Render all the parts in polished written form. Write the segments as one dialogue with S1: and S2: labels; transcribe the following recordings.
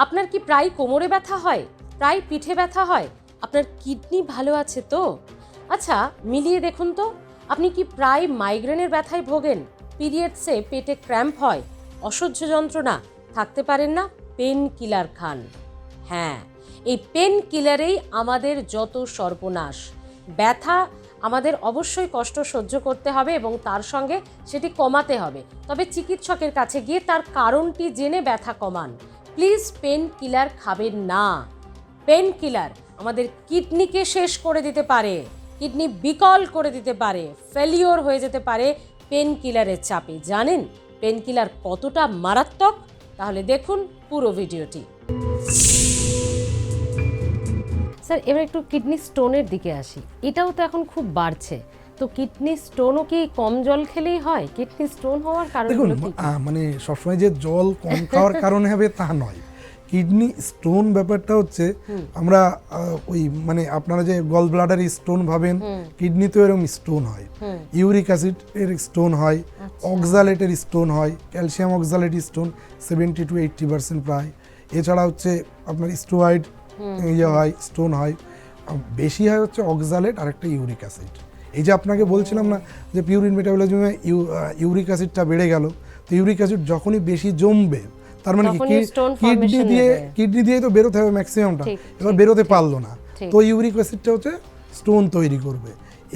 S1: আপনার কি প্রায় কোমরে ব্যথা হয়, প্রায় পিঠে ব্যথা হয়? আপনার কিডনি ভালো আছে তো? আচ্ছা, মিলিয়ে দেখুন তো, আপনি কি প্রায় মাইগ্রেনের ব্যথায় ভোগেন? পিরিয়ডসে পেটে ক্র্যাম্প হয়, অসহ্য যন্ত্রণা, থাকতে পারেন না? পেন কিলার খান। হ্যাঁ, এই পেন কিলারেই আমাদের যত সর্বনাশ। ব্যথা আমাদের অবশ্যই কষ্ট সহ্য করতে হবে এবং তার সঙ্গে সেটি কমাতে হবে, তবে চিকিৎসকের কাছে গিয়ে তার কারণটি জেনে ব্যথা কমান। প্লিজ পেন কিলার খাবেন না। পেন কিলার আমাদের কিডনিকে শেষ করে দিতে পারে, কিডনি বিকল করে দিতে পারে, ফেলিওর হয়ে যেতে পারে পেন কিলারের চাপে। জানেন পেন কিলার কতটা মারাত্মক? তাহলে দেখুন পুরো ভিডিওটি। স্যার, এবার একটু কিডনি স্টোনের দিকে আসি। এটাও তো এখন খুব বাড়ছে, তো কিডনি স্টোনও কি কম জল খেলেই হয়? কিডনি স্টোন হওয়ার কারণগুলো কি?
S2: মানে সবসময় যে জল কম খাওয়ার কারণে হবে তা নয়। কিডনি স্টোন ব্যাপারটা হচ্ছে আমরা ওই মানে আপনারা যে গল ব্লাডার স্টোন ভাবেন, কিডনিতেও এরকম স্টোন হয়। ইউরিক অ্যাসিড এর স্টোন হয়, অক্সালেটের স্টোন হয়, ক্যালসিয়াম অক্সালেট স্টোন 70 to 80% প্রায়। এছাড়া হচ্ছে আপনার স্টোয়েড হয়, স্টোন হয়। বেশি হয় হচ্ছে অক্সালেট আর একটা ইউরিক অ্যাসিড। এই যে আপনাকে বলছিলাম না যে পিউরিন মেটাবলিজমে ইউরিক অ্যাসিডটা বেড়ে গেল, তো ইউরিক অ্যাসিড যখনই বেশি জমবে তার মানে কি কিডনি দিয়ে তো বেরোতে হবে ম্যাক্সিমামটা, এবার বেরোতে পারলো না, তো ইউরিক অ্যাসিডটা হচ্ছে স্টোন তৈরি করবে।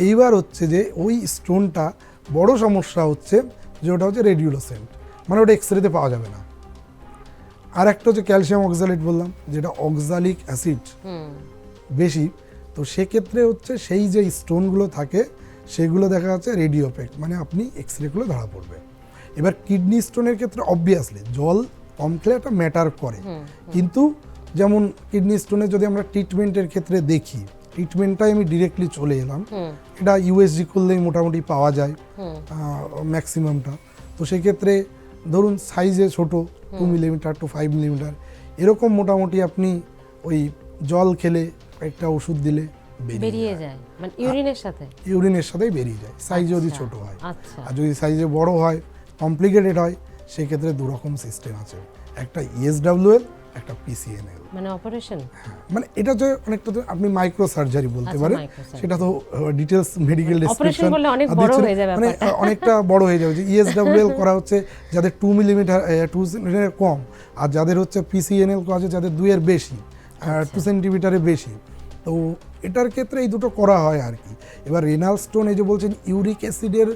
S2: এইবার হচ্ছে যে ওই স্টোনটা বড় সমস্যা হচ্ছে যে ওটা হচ্ছে রেডিওলোসেন্ট, মানে ওটা এক্সরেতে পাওয়া যাবে না। আর একটা হচ্ছে ক্যালসিয়াম অক্সালেট বললাম, যেটা অক্সালিক অ্যাসিড বেশি, তো সেক্ষেত্রে হচ্ছে সেই যে স্টোনগুলো থাকে সেগুলো দেখা যাচ্ছে রেডিওপেক্ট, মানে আপনি এক্সরেগুলো ধরা পড়বে। এবার কিডনি স্টোনের ক্ষেত্রে অবভিয়াসলি জল কম খেলে একটা ম্যাটার করে, কিন্তু যেমন কিডনি স্টোনে যদি আমরা ট্রিটমেন্টের ক্ষেত্রে দেখি, ট্রিটমেন্টটাই আমি ডিরেক্টলি চলে এলাম, এটা ইউএসজি করলেই মোটামুটি পাওয়া যায় ম্যাক্সিমামটা। তো সেক্ষেত্রে ধরুন সাইজে ছোট 2 মিলিমিটার টু 5 মিলিমিটার এরকম মোটামুটি আপনি ওই জল খেলে একটা ওষুধ দিলে বেরিয়ে যায়, মানে ইউরিনের সাথেই বেরিয়ে যায়, সাইজ যদি ছোট হয়। আর যদি সাইজে বড় হয়, কমপ্লিকেটেড হয়, সেক্ষেত্রে দু রকম সিস্টেম আছে, একটা ইএসডব্লিউএল, একটা পিসিএনএল, মানে অপারেশন। মানে এটা যে অনেকটা আপনি মাইক্রো সার্জারি বলতে পারেন, সেটা তো ডিটেইলস মেডিকেল ডেসক্রিপশন মানে অনেকটা বড় হয়ে যাবে। যে ইএসডব্লিউএল করা হচ্ছে যাদের 2 মিলিমিটার 2 সেন্টিমিটার কম, আর যাদের হচ্ছে পিসিএনএল করা হচ্ছে যাদের 2 এর বেশি, 2 সেন্টিমিটারের বেশি। তো এটার ক্ষেত্রে এই দুটো করা হয় আর কি। এবার রেনাল স্টোন এই যে বলছেন ইউরিক অ্যাসিডের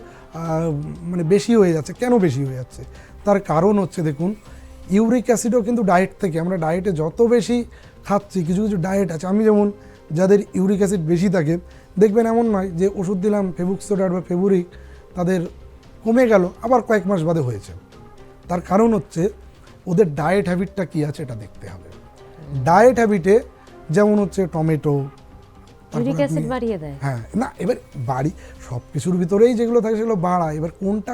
S2: মানে বেশি হয়ে যাচ্ছে, কেন বেশি হয়ে যাচ্ছে তার কারণ হচ্ছে দেখুন, ইউরিক অ্যাসিডও কিন্তু ডায়েট থেকে, আমরা ডায়েটে যত বেশি খাচ্ছি, কিছু কিছু ডায়েট আছে, আমি যেমন যাদের ইউরিক অ্যাসিড বেশি থাকে দেখবেন এমন নয় যে ওষুধ দিলাম ফেবুক্সোডার বা ফেবুরিক, তাদের কমে গেল আবার কয়েক মাস বাদে হয়েছে। তার কারণ হচ্ছে ওদের ডায়েট হ্যাবিটটা কী আছে এটা দেখতে হবে। ডায়েট হ্যাবিটে যেমন হচ্ছে টমেটো,
S1: ইউরিক অ্যাসিড বাড়িয়ে দেয়।
S2: হ্যাঁ, না এবার বাড়ি সব কিছুর ভিতরেই যেগুলো থাকে সেগুলো বাড়ায়, এবার কোনটা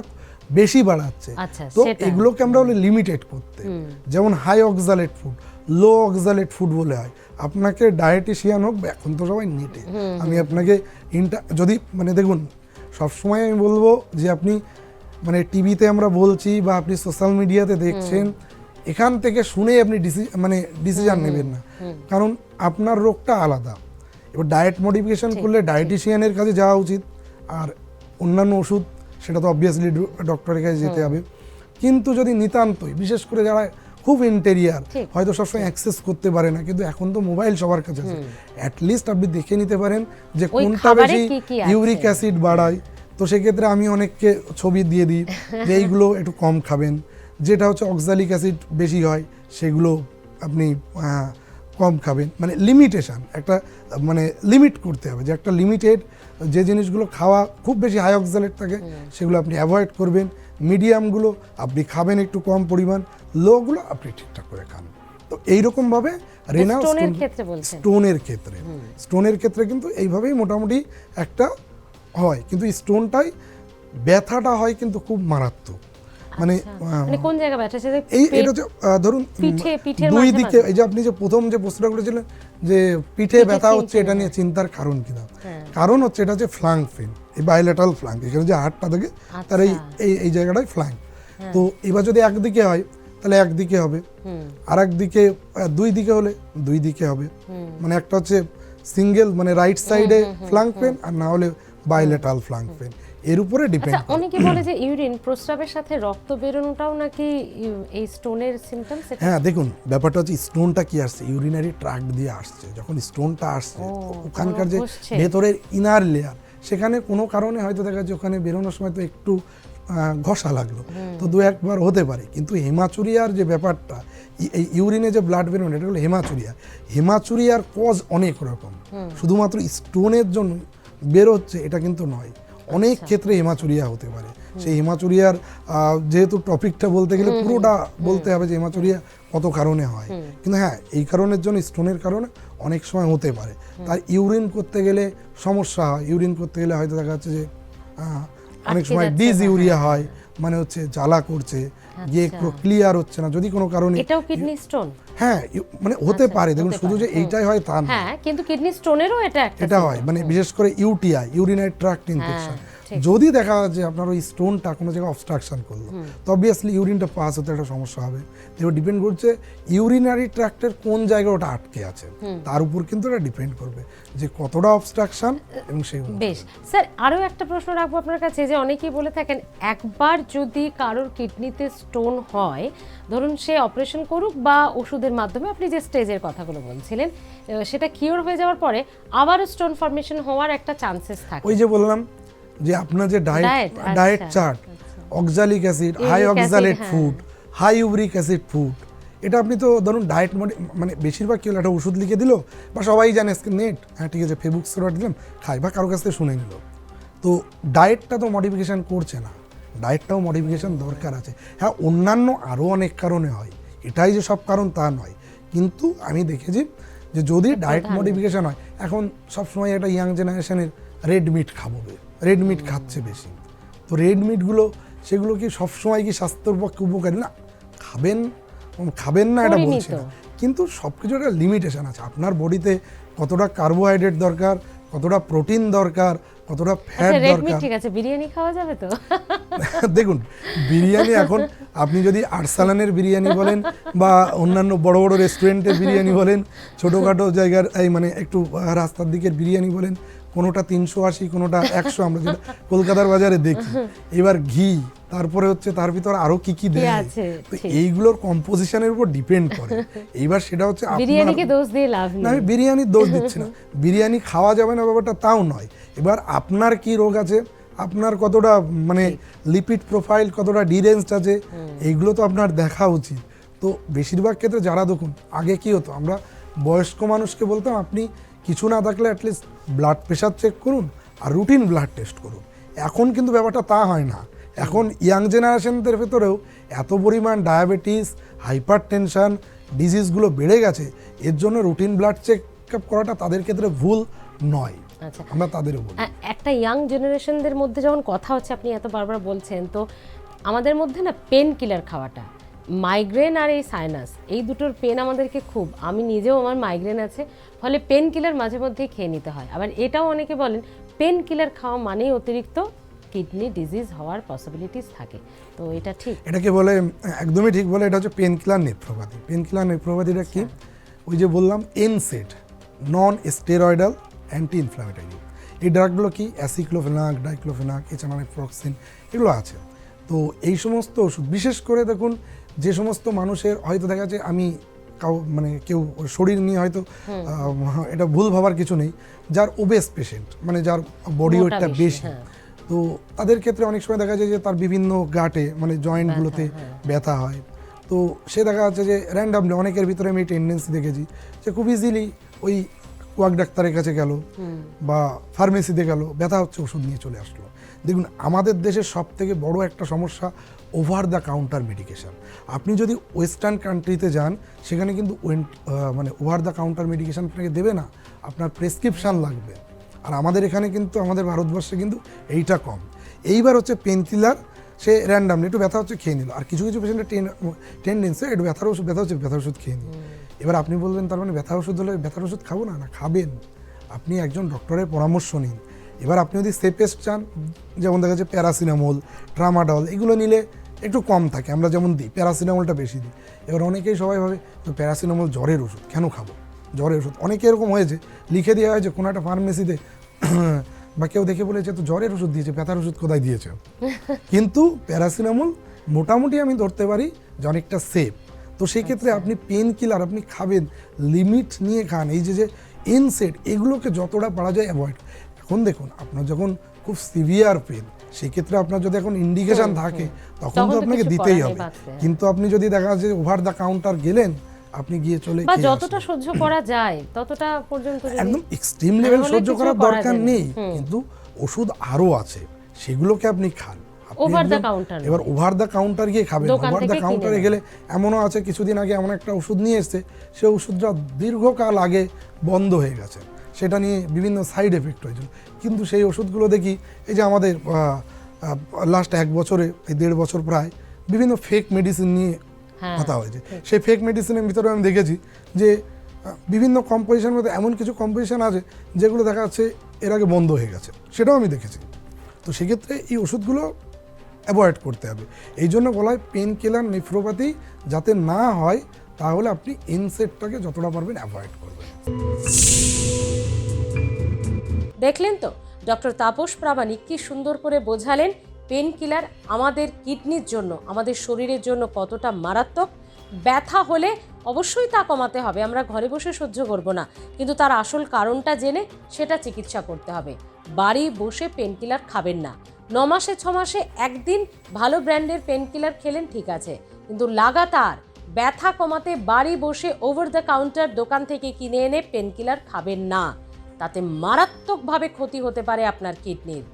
S2: বেশি বাড়াচ্ছে, তো এগুলোকে আমরা বলি লিমিটেড করতে। যেমন হাই অক্সালেট ফুড, লো অক্সালেট ফুড বলে হয়। আপনাকে ডায়েটিশিয়ান হোক, এখন তো সবাই নেটে, আমি আপনাকে যদি মানে দেখুন, সবসময় আমি বলবো যে আপনি মানে টিভিতে আমরা বলছি বা আপনি সোশ্যাল মিডিয়াতে দেখছেন, এখান থেকে শুনেই আপনি ডিসিশন নেবেন না, কারণ আপনার রোগটা আলাদা। এবার ডায়েট মডিফিকেশন করলে ডায়েটিশিয়ানের কাছে যাওয়া উচিত, আর অন্যান্য ওষুধ সেটা তো অবভিয়াসলি ডক্টরের কাছে যেতে হবে। কিন্তু যদি নিতান্তই, বিশেষ করে যারা খুব ইন্টেরিয়ার, হয়তো সবসময় অ্যাক্সেস করতে পারে না, কিন্তু এখন তো মোবাইল সবার কাছে আছে, অ্যাটলিস্ট আপনি দেখে নিতে পারেন যে কোনটা বেশি ইউরিক অ্যাসিড বাড়ায়। তো সেক্ষেত্রে আমি অনেককে ছবি দিয়ে দিই যে এইগুলো একটু কম খাবেন, যেটা হচ্ছে অক্সালিক অ্যাসিড বেশি হয় সেগুলো আপনি কম খাবেন। মানে লিমিটেশন, একটা মানে লিমিট করতে হবে, যে একটা লিমিটেড যে জিনিসগুলো খাওয়া খুব বেশি হাই অক্সালেট থাকে সেগুলো আপনি অ্যাভয়েড করবেন, মিডিয়ামগুলো আপনি খাবেন একটু কম পরিমাণ, লোগুলো আপনি ঠিকঠাক করে খান। তো এইরকমভাবে রেনাল স্টোনের ক্ষেত্রে কিন্তু এইভাবেই মোটামুটি একটা হয়, কিন্তু স্টোনটাই ব্যথাটা হয় কিন্তু খুব মারাত্মক। মানে
S1: কোন জায়গা ব্যথা?
S2: এটা হচ্ছে ধরুন দুই দিকে, এই যে আপনি যে প্রথম যে প্রশ্নটা করেছিলেন যে পিঠে ব্যথা হচ্ছে, এটা নিয়ে চিন্তার কারণ কিনা, কারণ হচ্ছে এটা হচ্ছে ফ্ল্যাঙ্ক পেন, এই বাইলেটারাল ফ্ল্যাঙ্ক, এখানে যে হাড়টা থাকে তার এই জায়গাটাই ফ্ল্যাঙ্ক। তো এবার যদি একদিকে হয় তাহলে একদিকে হবে, আর একদিকে দুই দিকে হলে দুই দিকে হবে। মানে একটা হচ্ছে সিঙ্গেল মানে রাইট সাইডে ফ্লাঙ্ক পেন, আর না হলে বাইলেটারাল ফ্লাঙ্ক পেন, এর উপরে ডিপেন্ড
S1: আচ্ছা, অনেকে বলে যে ইউরিন প্রস্রাবের সাথে রক্ত বেরোনোটাও নাকি এই স্টোনের সিম্পটমস।
S2: হ্যাঁ, দেখুন ব্যাপারটা হচ্ছে স্টোনটা কি আসছে, ইউরিনারি ট্র্যাক্ট দিয়ে আসছে। যখন স্টোনটা আসছে ওখানকার যে ভেতরের ইনার লেয়ার, সেখানে কোনো কারণে হয়তো দেখা যাচ্ছে ওখানে বেরোনোর সময় তো একটু ঘষা লাগলো, তো দু একবার হতে পারে। কিন্তু হেমাচুরিয়ার যে ব্যাপারটা, এই ইউরিনে যে ব্লাড বেরোনো, এটা হলো হেমাচুরিয়া। হেমাচুরিয়ার কজ অনেক রকম, শুধুমাত্র স্টোনের জন্য বেরোচ্ছে এটা কিন্তু নয়। অনেক ক্ষেত্রে হেমাচুরিয়া হতে পারে। সেই হেমাচুরিয়ার যেহেতু টপিকটা বলতে গেলে পুরোটা বলতে হবে যে হেমাচুরিয়া কত কারণে হয়, কিন্তু হ্যাঁ এই কারণের জন্য, স্টোনের কারণে অনেক সময় হতে পারে। তার ইউরিন করতে গেলে সমস্যা হয়, ইউরিন করতে গেলে হয়তো দেখা যাচ্ছে যে অনেক সময় ডিসইউরিয়া হয়, মানে হচ্ছে জ্বালা করছে, গিয়ে পুরো ক্লিয়ার হচ্ছে না, যদি কোনো কারণে।
S1: এটাও কিডনি স্টোন?
S2: হ্যাঁ, মানে হতে পারে। দেখুন শুধু যে এইটাই হয় তা না,
S1: হ্যাঁ, কিন্তু কিডনি স্টোনেরও এটা
S2: হয়, মানে বিশেষ করে ইউটিআই, ইউরিনারি ট্র্যাক্ট ইনফেকশন। যদি দেখা যায় যে আপনার ওই স্টোনটা কোনো জায়গায় অবস্ট্রাকশন করলো, তো অবভিয়াসলি ইউরিনটা পাস হতে একটা সমস্যা হবে। এবার ডিপেন্ড করছে ইউরিনারি ট্র্যাক্টের কোন জায়গায় ওটা আটকে আছে, তার উপর কিন্তু এটা ডিপেন্ড করবে যে কতটা অবস্ট্রাকশন এবং সেই।
S1: বেশ স্যার, আরও একটা প্রশ্ন রাখবো আপনার কাছে, যে অনেকেই বলে থাকেন একবার যদি কারোর কিডনিতে স্টোন হয়, ধরুন সে অপারেশন করুক বা ওষুধের মাধ্যমে, আপনি যে স্টেজের কথাগুলো বলছিলেন, সেটা কিওর হয়ে যাওয়ার পরে আবারও স্টোন ফর্মেশন হওয়ার একটা চান্সেস থাকে।
S2: ওই যে বললাম যে আপনার যে diet chart, oxalic acid, high oxalate food, high uric acid food, এটা আপনি তো ধরুন ডায়েট মানে বেশিরভাগ কি হলো, একটা ওষুধ লিখে দিল, বা সবাই জানে নেট, হ্যাঁ ঠিক আছে ফেবুক স্টেরয়েড দিলাম খাই, বা কারো কাছ থেকে শুনে নিল। তো ডায়েটটা তো মডিফিকেশান করছে না, ডায়েটটাও মডিফিকেশান দরকার আছে। হ্যাঁ, অন্যান্য আরও অনেক কারণে হয়, এটাই যে সব কারণ তা নয়, কিন্তু আমি দেখেছি যে যদি ডায়েট মডিফিকেশান হয়, এখন সবসময় একটা ইয়াং জেনারেশনের রেড মিট খাবো, রেড মিট খাচ্ছে বেশি। তো রেড মিটগুলো সেগুলো কি সবসময় কি স্বাস্থ্যের পক্ষে উপকারী? না, খাবেন না এটা বলছি না, কিন্তু সব কিছু একটা লিমিটেশন আছে। আপনার বডিতে কতটা কার্বোহাইড্রেট দরকার, কতটা প্রোটিন দরকার, কতটা ফ্যাট দরকার।
S1: ঠিক আছে, বিরিয়ানি খাওয়া যাবে তো?
S2: দেখুন, বিরিয়ানি এখন আপনি যদি আরসালানের বিরিয়ানি বলেন, বা অন্যান্য বড় বড় রেস্টুরেন্টের বিরিয়ানি বলেন, ছোটোখাটো জায়গার এই মানে একটু রাস্তার দিকের বিরিয়ানি বলেন, কোনোটা 380, কোনোটা 100, আমরা যেটা কলকাতার বাজারে দেখি। এবার ঘি, তারপরে হচ্ছে তার ভিতর আরো কি কি দেয়, তো এইগুলোর কম্পোজিশনের উপর ডিপেন্ড করে। এইবার সেটা হচ্ছে
S1: বিরিয়ানিকে দোষ দিয়ে লাভ নেই,
S2: আমি বিরিয়ানির দোষ দিচ্ছি না, বিরিয়ানি খাওয়া যাবে না ব্যাপারটা তাও নয়। এবার আপনার কি রোগ আছে, আপনার কতটা মানে লিপিড প্রোফাইল, কতটা ডিরেঞ্জড আছে, এইগুলো তো আপনার দেখা উচিত। তো বেশিরভাগ ক্ষেত্রে যারা দেখুন, আগে কি হতো, আমরা বয়স্ক মানুষকে বলতাম আপনি কিছু না থাকলে অ্যাটলিস্ট ব্লাড প্রেশার চেক করুন আর রুটিন ব্লাড টেস্ট করুন। এখন কিন্তু ব্যাপারটা তা হয় না। এখন ইয়াং জেনারেশনদের ভেতরেও এত পরিমাণ ডায়াবেটিস, হাইপার টেনশন ডিজিজগুলো বেড়ে গেছে, এর জন্য রুটিন ব্লাড চেক আপ করাটা তাদের ক্ষেত্রে ভুল নয়।
S1: আচ্ছা,
S2: আমরা তাদেরও বলি।
S1: একটা ইয়াং জেনারেশনদের মধ্যে যখন কথা হচ্ছে, আপনি এত বারবার বলছেন, তো আমাদের মধ্যে না পেন কিলার খাওয়াটা, মাইগ্রেন আর এই সাইনাস, এই দুটোর পেন আমাদেরকে খুব, আমি নিজেও, আমার মাইগ্রেন আছে, ফলে পেন কিলার মাঝে মধ্যেই খেয়ে নিতে হয়। আবার এটাও অনেকে বলেন পেন কিলার খাওয়া মানেই অতিরিক্ত কিডনি ডিজিজ হওয়ার পসিবিলিটিস থাকে, তো এটা ঠিক?
S2: এটাকে বলে, একদমই ঠিক বলে, এটা হচ্ছে pain killer nephropathy. Pain killer নেফ্রোপ্যাথিটা কি? ওই যে বললাম NSAID, non steroidal anti inflammatory. এই ড্রাগগুলো কি অ্যাসিক্লোফেনাক, ডাইক্লোফেনাক, এচামাইপ্রক্সিন, এগুলো আছে। তো এই সমস্ত ওষুধ, বিশেষ করে দেখুন যে সমস্ত মানুষের হয়তো দেখা যাচ্ছে, আমি মানে কেউ শরীর নিয়ে হয়তো এটা ভুল ভাবার কিছু নেই, যার ওবেস পেশেন্ট, মানে যার বডি ওয়েটটা বেশি, তো তাদের ক্ষেত্রে অনেক সময় দেখা যায় যে তার বিভিন্ন গাটে মানে জয়েন্টগুলোতে ব্যথা হয়। তো সে দেখা যাচ্ছে যে র্যান্ডামলি, অনেকের ভিতরে আমি এই টেন্ডেন্সি দেখেছি যে খুব ইজিলি ওই কোয়াক ডাক্তারের কাছে গেল বা ফার্মেসিতে গেল, ব্যথা হচ্ছে, ওষুধ নিয়ে চলে আসলো। দেখুন, আমাদের দেশের সব থেকে বড় একটা সমস্যা ওভার দ্য কাউন্টার মেডিকেশান। আপনি যদি ওয়েস্টার্ন কান্ট্রিতে যান, সেখানে কিন্তু মানে ওভার দ্য কাউন্টার মেডিকেশান আপনাকে দেবে না, আপনার প্রেসক্রিপশান লাগবে। আর আমাদের এখানে কিন্তু, আমাদের ভারতবর্ষে কিন্তু এইটা কম। এইবার হচ্ছে পেন কিলার, সে র্যান্ডামলি একটু ব্যথা হচ্ছে খেয়ে নিল, আর কিছু কিছু পেশেন্টের টেন্ডেন্সি একটু ব্যথার ওষুধ, ব্যথা হচ্ছে ব্যথার ওষুধ খেয়ে নিল। এবার আপনি বলবেন তার মানে ব্যথার ওষুধ হলে ব্যথার ওষুধ খাবো না? না, খাবেন, আপনি একজন ডক্টরের পরামর্শ নিন। এবার আপনি যদি সেফেস্ট চান, যেমন দেখা যাচ্ছে প্যারাসিটামল, ট্রামাডল, এগুলো নিলে একটু কম থাকে, আমরা যেমন দিই প্যারাসিটামলটা বেশি দিই। এবার অনেকেই সবাই ভাবে তো প্যারাসিটামল জ্বরের ওষুধ কেন খাবো, জ্বরের ওষুধ অনেকে এরকম হয়েছে লিখে দেওয়া হয়েছে কোনো একটা ফার্মেসিতে বা কেউ দেখে বলেছে তো জ্বরের ওষুধ দিয়েছে, ব্যথার ওষুধ কোথায় দিয়েছে। কিন্তু প্যারাসিটামল মোটামুটি আমি ধরতে পারি যে অনেকটা সেফ। তো সেই ক্ষেত্রে আপনি পেন কিলার আপনি খাবেন, লিমিট নিয়ে খান। এই যে এনসেড এগুলোকে যতটা পারা যায় অ্যাভয়েড। এখন দেখুন আপনার যখন খুব সিভিয়ার পেন, সেক্ষেত্রে আপনার যদি এখন ইন্ডিকেশন থাকে তখন তো আপনাকে দিতেই হবে। কিন্তু আপনি যদি দেখা যাচ্ছে ওভার দ্য কাউন্টার গেলেন, আপনি গিয়ে চলে
S1: বা যতটা সহ্য করা যায় ততটা পর্যন্ত
S2: একদম এক্সট্রিম লেভেল সহ্য করার দরকার নেই, কিন্তু ওষুধ আরো আছে সেগুলোকে আপনি খান।
S1: ওভার দ্য কাউন্টার,
S2: এবার ওভার দ্য কাউন্টার গিয়ে খাবেন, ওভার দ্য কাউন্টারে গেলে এমনও আছে কিছুদিন আগে এমন একটা ওষুধ নিয়ে এসছে, সে ওষুধটা দীর্ঘকাল আগে বন্ধ হয়ে গেছে, সেটা নিয়ে বিভিন্ন সাইড এফেক্ট হয়েছিল। কিন্তু সেই ওষুধগুলো দেখি এই যে আমাদের লাস্ট 1 বছরে এই 1.5 বছর প্রায় বিভিন্ন ফেক মেডিসিন নিয়ে কথা হয়েছে। সেই ফেক মেডিসিনের ভিতরে আমি দেখেছি যে বিভিন্ন কম্পোজিশনের মধ্যে এমন কিছু কম্পোজিশন আছে যেগুলো দেখা যাচ্ছে এর আগে বন্ধ হয়ে গেছে, সেটাও আমি দেখেছি। তো সেক্ষেত্রে এই ওষুধগুলো অ্যাভয়েড করতে হবে। এই জন্য বলা হয় পেন কিলার নেফ্রোপ্যাথি যাতে না হয়, তাহলে আপনি এনসেডটাকে যতটা পারবেন অ্যাভয়েড করবেন।
S1: দেখলেন তো ডক্টর তাপস প্রামাণিক কি সুন্দর করে বোঝালেন পেন কিলার আমাদের কিডনির জন্য, আমাদের শরীরের জন্য কতটা মারাত্মক। ব্যথা হলে অবশ্যই তা কমাতে হবে, আমরা ঘরে বসে সহ্য করব না, কিন্তু তার আসল কারণটা জেনে সেটা চিকিৎসা করতে হবে। বাড়ি বসে পেন কিলার খাবেন না। 9 মাসে 6 মাসে একদিন ভালো ব্র্যান্ডের পেন কিলার খেলেন ঠিক আছে, কিন্তু লাগাতার ব্যথা কমাতে বাড়ি বসে ওভার দ্য কাউন্টার দোকান থেকে কিনে এনে পেন কিলার খাবেন না, তাতে মারাত্মকভাবে ক্ষতি হতে পারে আপনার কিডনির।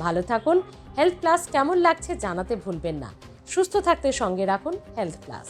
S1: ভালো থাকুন। হেলথ প্লাস কেমন লাগছে জানাতে ভুলবেন না। সুস্থ থাকতে সঙ্গে রাখুন হেলথ প্লাস।